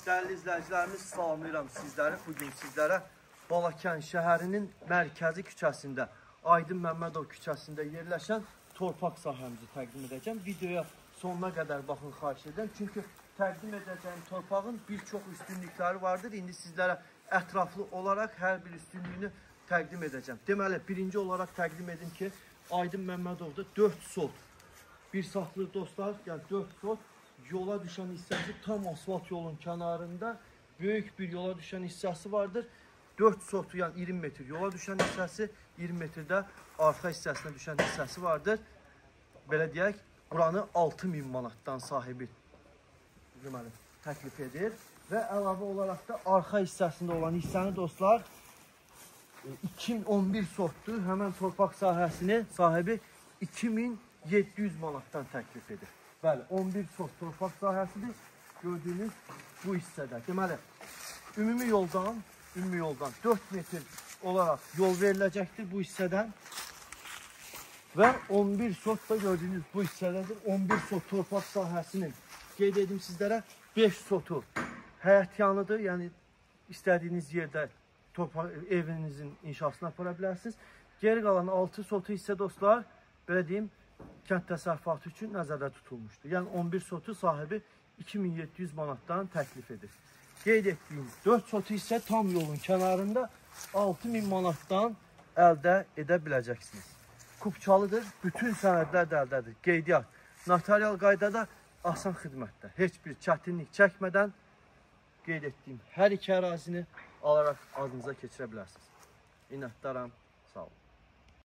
Dəyərli izləyicilərimiz, salamlayıram sizləri. Bugün sizlərə Balakən şəhərinin mərkəzi küçəsində, Aydın Məmmədov küçəsində yerləşən torpaq sahəmizi təqdim edəcəm. Videoya sonuna qədər baxın, xahiş edirəm. Çünki təqdim edəcəyim torpağın bir çox üstünlükləri vardır. İndi sizlərə ətraflı olaraq hər bir üstünlüyünü təqdim edəcəm. Deməli, birinci olaraq təqdim edim ki, Aydın Məmmədovda 4 sot. Bir saxlı dostlar, yəni 4 sot. Yola düşən hissəsi tam asfalt yolun kənarında böyük bir yola düşən hissəsi vardır. 4 sotu, yəni 20 metr yola düşən hissəsi, 20 metrdə arxa hissəsinə düşən hissəsi vardır. Belə deyək, buranı 6000 manatdan sahibi deməli, təklif edir. Və əlavə olaraq da arxa hissəsində olan hissəni dostlar 2011 sotdur. Həmən torpaq sahəsini sahibi 2700 manatdan təklif edir. Bəli, 11 sot torpaq sahəsidir. Gördüyünüz bu hissədə. Deməli, ümumi yoldan 4 metr olaraq yol veriləcəkdir bu hissədən. Və 11 sot da gördüyünüz bu hissədədir. 11 sot torpaq sahəsinin, qeyd edim sizlərə, 5 sotu həyət yanıdır. Yəni, istədiyiniz yerdə evinizin inşasını apara bilərsiniz. Geri qalan 6 sotu isə dostlar, belə deyim, kənd təsərrüfatı üçün nəzərdə tutulmuşdur. Yəni 11 sotu sahibi 2700 manatdan təklif edir. Qeyd etdiyim 4 sotu isə tam yolun kənarında 6000 manatdan əldə edə biləcəksiniz. Kupçalıdır, bütün sənədlər də əldədir. Qeydiyyat, notarial qaydada asan xidmətdə, heç bir çətinlik çəkmədən qeyd etdiyim hər iki ərazini alaraq adınıza keçirə bilərsiniz. Minnətdaram.